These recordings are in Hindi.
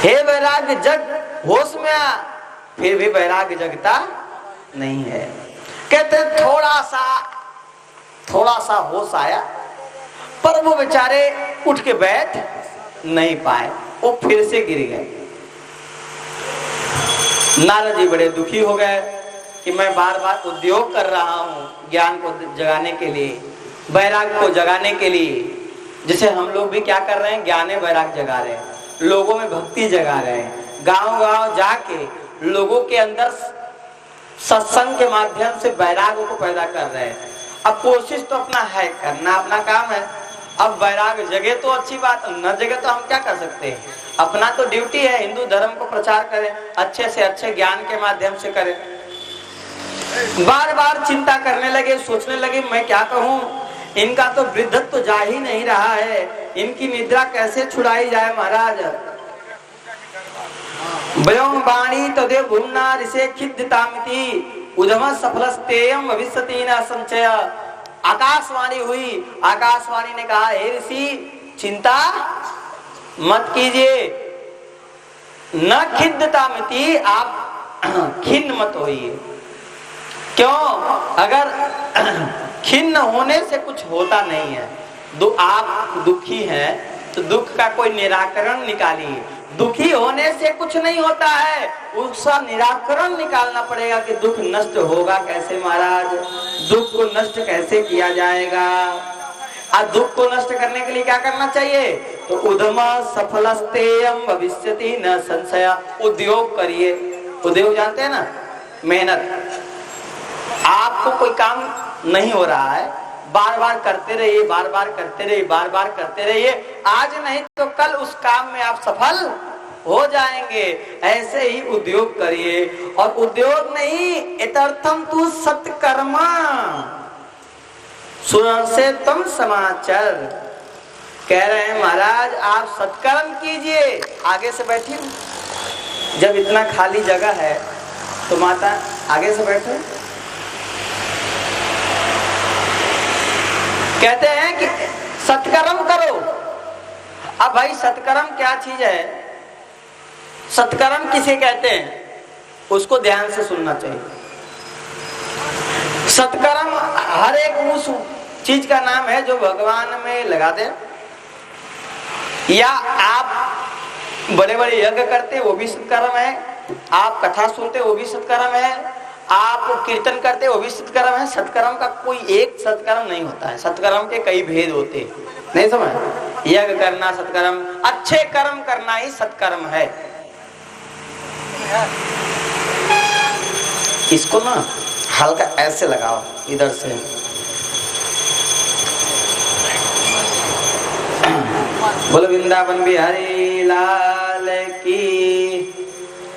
हे वैराग्य जग, होश में आ, फिर भी वैराग्य जगता नहीं है। कहते थोड़ा सा होश आया, पर वो बेचारे उठ के बैठ नहीं पाए, वो फिर से गिर गए। नारद जी बड़े दुखी हो गए कि मैं बार बार उद्योग कर रहा हूँ ज्ञान को जगाने के लिए, वैराग्य को जगाने के लिए। जैसे हम लोग भी क्या कर रहे हैं, ज्ञाने वैराग्य जगा रहे हैं, लोगों में भक्ति जगा रहे हैं, गांव गांव जाके लोगों के अंदर सत्संग के माध्यम से वैराग्य को पैदा कर रहे हैं। अब कोशिश तो अपना है, करना अपना काम है। अब वैराग्य जगे तो अच्छी बात, न जगे तो हम क्या कर सकते हैं। अपना तो ड्यूटी है, हिंदू धर्म को प्रचार करें, अच्छे से अच्छे ज्ञान के माध्यम से करें। बार बार चिंता करने लगे, सोचने लगे मैं क्या कहूँ, इनका तो वृद्धत्व तो जा ही नहीं रहा है, इनकी निद्रा कैसे छुड़ाई जाए महाराज। वयं वाणी तदेव भूमना ऋषे खिद्यतामिति उधम सफलस्तेयं भविष्यति न संचय। आकाशवाणी हुई, आकाशवाणी ने कहा हे ऋषि चिंता मत कीजिए, न खिद्यतामिति, आप खिन्न मत होइए। क्यों? अगर खिन्न होने से कुछ होता नहीं है। आप दुखी हैं तो दुख का कोई निराकरण निकालिए। दुखी होने से कुछ नहीं होता है, उसका निराकरण निकालना पड़ेगा कि दुख नष्ट होगा कैसे महाराज, दुख को नष्ट कैसे किया जाएगा। आज दुख को नष्ट करने के लिए क्या करना चाहिए, तो उद्यम सफलस्तेयं भविष्यति न संशय। उद्योग करिए, उद्योग जानते हैं ना, मेहनत। आपको कोई काम नहीं हो रहा है, बार बार करते रहिए, बार बार करते रहिए, बार बार करते रहिए, आज नहीं तो कल उस काम में आप सफल हो जाएंगे। ऐसे ही उद्योग करिए। और उद्योग नहीं, इतर्थम तु सत्कर्मा सुरसे तुम समाचार। कह रहे हैं महाराज आप सत्कर्म कीजिए। आगे से बैठिए, जब इतना खाली जगह है तो माता आगे से बैठे। कहते हैं कि सत्कर्म करो। अब भाई सत्कर्म क्या चीज है, सत्कर्म किसे कहते हैं, उसको ध्यान से सुनना चाहिए। सत्कर्म हर एक उस चीज का नाम है जो भगवान में लगा दे, या आप बड़े बड़े यज्ञ करते वो भी सत्कर्म है, आप कथा सुनते वो भी सत्कर्म है, आप कीर्तन करते वो भी सत्कर्म है। सत्कर्म का कोई एक सत्कर्म नहीं होता है, सत्कर्म के कई भेद होते हैं, नहीं समझ। यज्ञ करना सत्कर्म, अच्छे कर्म करना ही सत्कर्म है। इसको ना हल्का ऐसे लगाओ इधर से, बोलो वृंदावन बिहारी लाल की।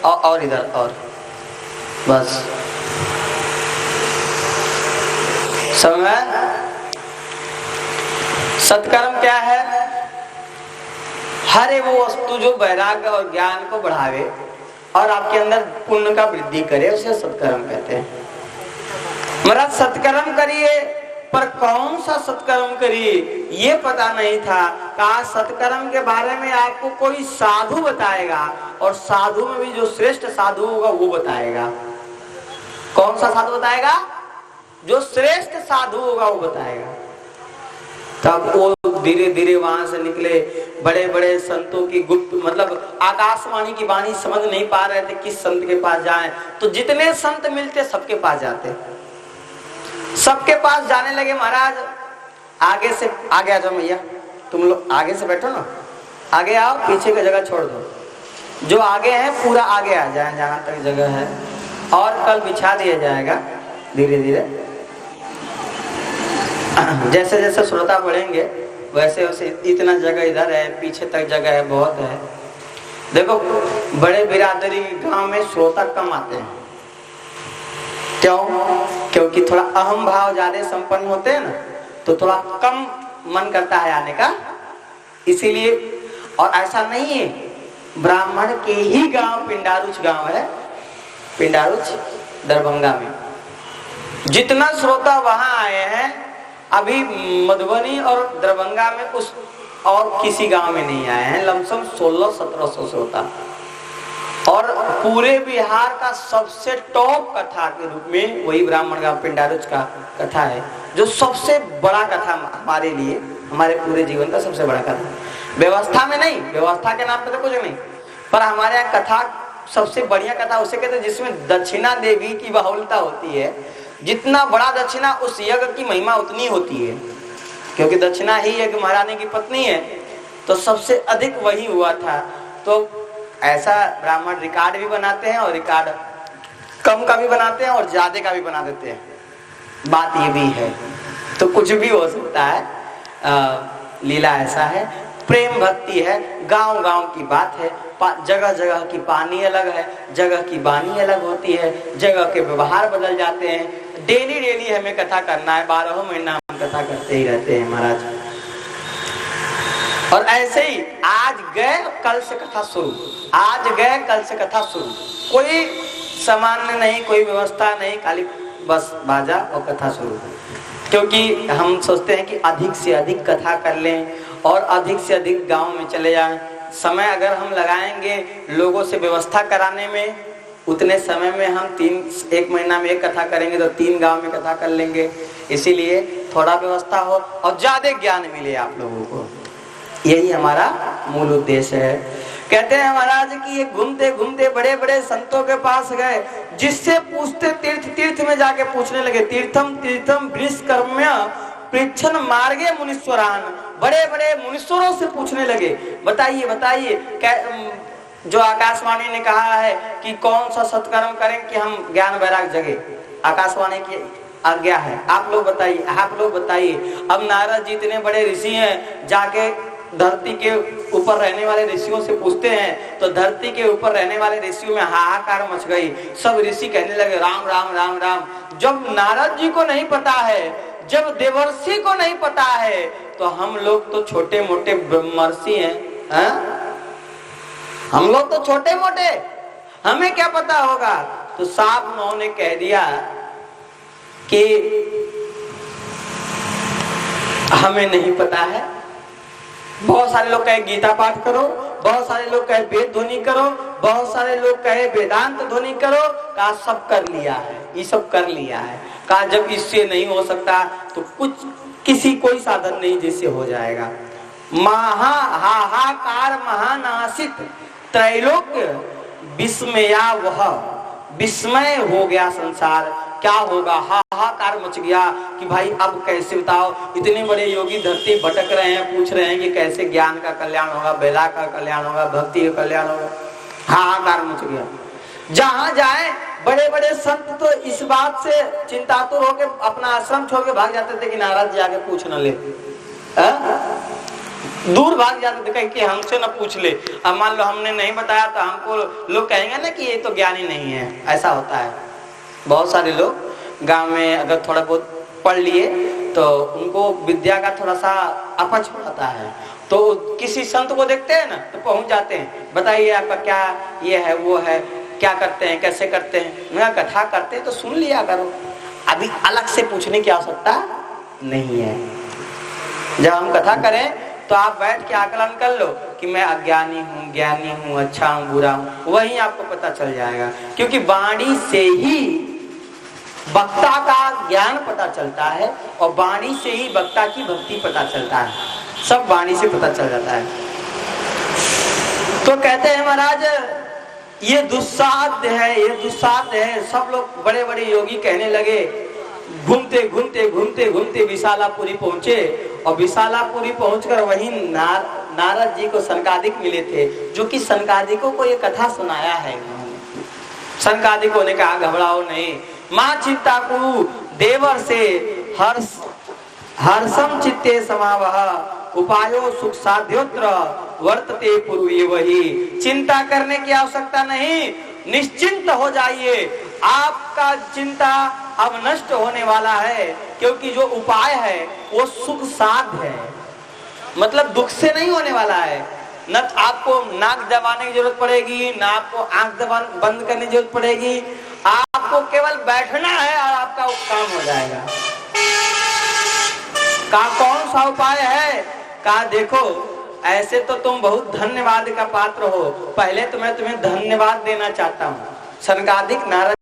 और इधर, और बस समय। सत्कर्म क्या है, हर एक वो वस्तु जो वैराग्य और ज्ञान को बढ़ावे और आपके अंदर पुण्य का वृद्धि करे, उसे सत्कर्म कहते हैं। महाराज सत्कर्म करिए, पर कौन सा सत्कर्म करिए ये पता नहीं था। कहा सत्कर्म के बारे में आपको कोई साधु बताएगा, और साधु में भी जो श्रेष्ठ साधु होगा वो बताएगा। कौन सा साधु बताएगा, जो श्रेष्ठ साधु होगा वो बताएगा। तब वो धीरे धीरे वहां से निकले। बड़े बड़े संतों की गुप्त, मतलब आकाशवाणी की वाणी समझ नहीं पा रहे थे किस संत के पास जाएं, तो जितने संत मिलते सबके पास जाते, सबके पास जाने लगे। महाराज आगे से आगे आ जाओ, भैया तुम लोग आगे से बैठो ना, आगे आओ, पीछे की जगह छोड़ दो। जो आगे है पूरा आगे आ जाए जहां तक जगह है, और कल बिछा दिया जाएगा धीरे धीरे। जैसे जैसे श्रोता बढ़ेंगे वैसे वैसे इतना जगह इधर है, पीछे तक जगह है, बहुत है। देखो बड़े बिरादरी गांव में श्रोता कम आते हैं, क्यों? क्योंकि थोड़ा अहम भाव ज्यादा संपन्न होते हैं ना, तो थोड़ा कम मन करता है आने का, इसीलिए। और ऐसा नहीं है, ब्राह्मण के ही गांव पिंडारुच गांव है, पिंडारुच दरभंगा में। जितना श्रोता वहां आए हैं अभी मधुबनी और दरभंगा में उस और किसी गांव में नहीं आए हैं। लमसम 1600-1700 श्रोता और पूरे बिहार का सबसे टॉप कथा के रूप में वही ब्राह्मण गांव पिंडारुच का कथा है, जो सबसे बड़ा कथा हमारे लिए, हमारे पूरे जीवन का सबसे बड़ा कथा। व्यवस्था में नहीं, व्यवस्था के नाम पे तो कुछ नहीं, पर हमारे यहाँ कथा सबसे बढ़िया कथा उसे कहते हैं जिसमें दक्षिणा देवी की बहुलता होती है। जितना बड़ा दक्षिणा उस यज्ञ की महिमा उतनी होती है, क्योंकि दक्षिणा ही यज्ञ महारानी की पत्नी है, तो सबसे अधिक वही हुआ था। तो ऐसा ब्राह्मण रिकॉर्ड भी बनाते हैं और रिकॉर्ड कम का भी बनाते हैं और ज्यादा का भी बना देते हैं। बात ये भी है, तो कुछ भी हो सकता है। लीला ऐसा है, प्रेम भक्ति है, गांव गांव की बात है, जगह जगह की पानी अलग है, जगह की वाणी अलग होती है, जगह के व्यवहार बदल जाते हैं। डेली डेली हमें कथा करना है, 12 महीना हम कथा करते ही रहते हैं महाराज। और ऐसे ही आज गए कल से कथा शुरू, आज गए कल से कथा शुरू, कोई सामान्य नहीं, कोई व्यवस्था नहीं, खाली बस बाजा और कथा शुरू। क्योंकि हम सोचते हैं कि अधिक से अधिक कथा कर लें और अधिक से अधिक गांव में चले जाएं। समय अगर हम लगाएंगे लोगों से व्यवस्था कराने में, उतने समय में हम 1 महीना में 1 कथा करेंगे तो 3 गांव में कथा कर लेंगे। इसीलिए थोड़ा व्यवस्था हो और ज्यादा ज्ञान मिले आप लोगों को, यही हमारा मूल उद्देश्य है। कहते हैं महाराज कि ये घूमते घूमते बड़े बड़े संतों के पास गए, जिससे पूछते तीर्थ तीर्थ में जाके पूछने लगे। तीर्थम तीर्थम वृषकर्म्य पृच्छन मार्गे मुनीश्वरान, बड़े बड़े मुनीश्वरों से पूछने लगे, बताइए बताइए जो आकाशवाणी ने कहा है कि कौन सा सत्कर्म करें कि हम ज्ञान वैराग जगे, आकाशवाणी की आज्ञा है, आप लोग बताइए, आप लोग बताइए। अब नारद जी इतने बड़े ऋषि हैं, जाके धरती के ऊपर रहने वाले ऋषियों से पूछते हैं, तो धरती के ऊपर रहने वाले ऋषियों में हाहाकार मच गई। सब ऋषि कहने लगे राम राम राम राम। जब नारद जी को नहीं पता है, जब देवर्षि को नहीं पता है, तो हम लोग तो छोटे मोटे ब्रह्मर्षि हैं, हम लोग तो छोटे मोटे, हमें क्या पता होगा। तो साफ उन्होंने कह दिया कि हमें नहीं पता है। बहुत सारे लोग कहे गीता पाठ करो, बहुत सारे लोग कहे वेद ध्वनि करो, बहुत सारे लोग कहे वेदांत ध्वनि करो। कहा सब कर लिया है, ये सब कर लिया है। कहा जब इससे नहीं हो सकता तो कोई साधन नहीं जिससे हो जाएगा। हाहाकार महानासित त्रैलोक्य विस्मया, वह विस्मय हो गया संसार। क्या होगा, हाहाकार मच गया कि भाई अब कैसे बताओ, इतने बड़े योगी धरती भटक रहे हैं, पूछ रहे हैं कि कैसे ज्ञान का कल्याण होगा, बेला का कल्याण होगा, भक्ति का कल्याण होगा। हाहाकार मच गया। जहां जाए बड़े बड़े संत तो इस बात से चिंतातुर होकर अपना आश्रम छोड़ के भाग जाते थे कि नारद जी आगे पूछ न ले, दूर भाग जाते थे कि हमसे न पूछ ले। अब मान लो हमने नहीं बताया तो हमको लोग कहेंगे ना कि ये तो ज्ञानी नहीं है। ऐसा होता है, बहुत सारे लोग गांव में अगर थोड़ा बहुत पढ़ लिए तो उनको विद्या का थोड़ा सा अपच पड़ता है, तो किसी संत को देखते हैं ना तो पहुंच जाते हैं, बताइए आपका क्या ये है वो है, क्या करते हैं, कैसे करते हैं। मैं कथा करते हैं तो सुन लिया करो, अभी अलग से पूछने की आवश्यकता नहीं है। जब हम कथा करें तो आप बैठ के आकलन कर लो कि मैं अज्ञानी हूँ, ज्ञानी हूँ, अच्छा हूँ, बुरा हूँ, वही आपको पता चल जाएगा। क्योंकि वाणी से ही वक्ता का ज्ञान पता चलता है और वाणी से ही वक्ता की भक्ति पता चलता है, सब वाणी से पता चल जाता है। तो कहते हैं महाराज ये दुस्साध्य है, ये दुस्साध्य है। सब लोग बड़े बड़े योगी कहने लगे। घूमते घूमते घूमते घूमते विशालापुरी पहुंचे और विशालापुरी पहुंचकर वहीं नारद जी को सनकादिक मिले थे, जो कि सनकादिकों को ये कथा सुनाया है। सनकादिकों ने कहा घबराओ नहीं, माँ चिंता को देवर से हर्षम चित्ते समावह उपायो सुख साध्योत्र वर्तते पूर्वी वही। चिंता करने की आवश्यकता नहीं, निश्चिंत हो जाइए। आपका चिंता अब नष्ट होने वाला है, क्योंकि जो उपाय है वो सुख साध्य है, मतलब दुख से नहीं होने वाला है। न आपको नाक दबाने की जरूरत पड़ेगी, न आपको आंख बंद करने की जरूरत पड़ेगी, आपको केवल बैठना है और आपका काम हो जाएगा। कहा कौन सा उपाय है? कहा देखो ऐसे तो तुम बहुत धन्यवाद का पात्र हो, पहले तो मैं तुम्हें धन्यवाद देना चाहता हूँ। सनकादिक नारद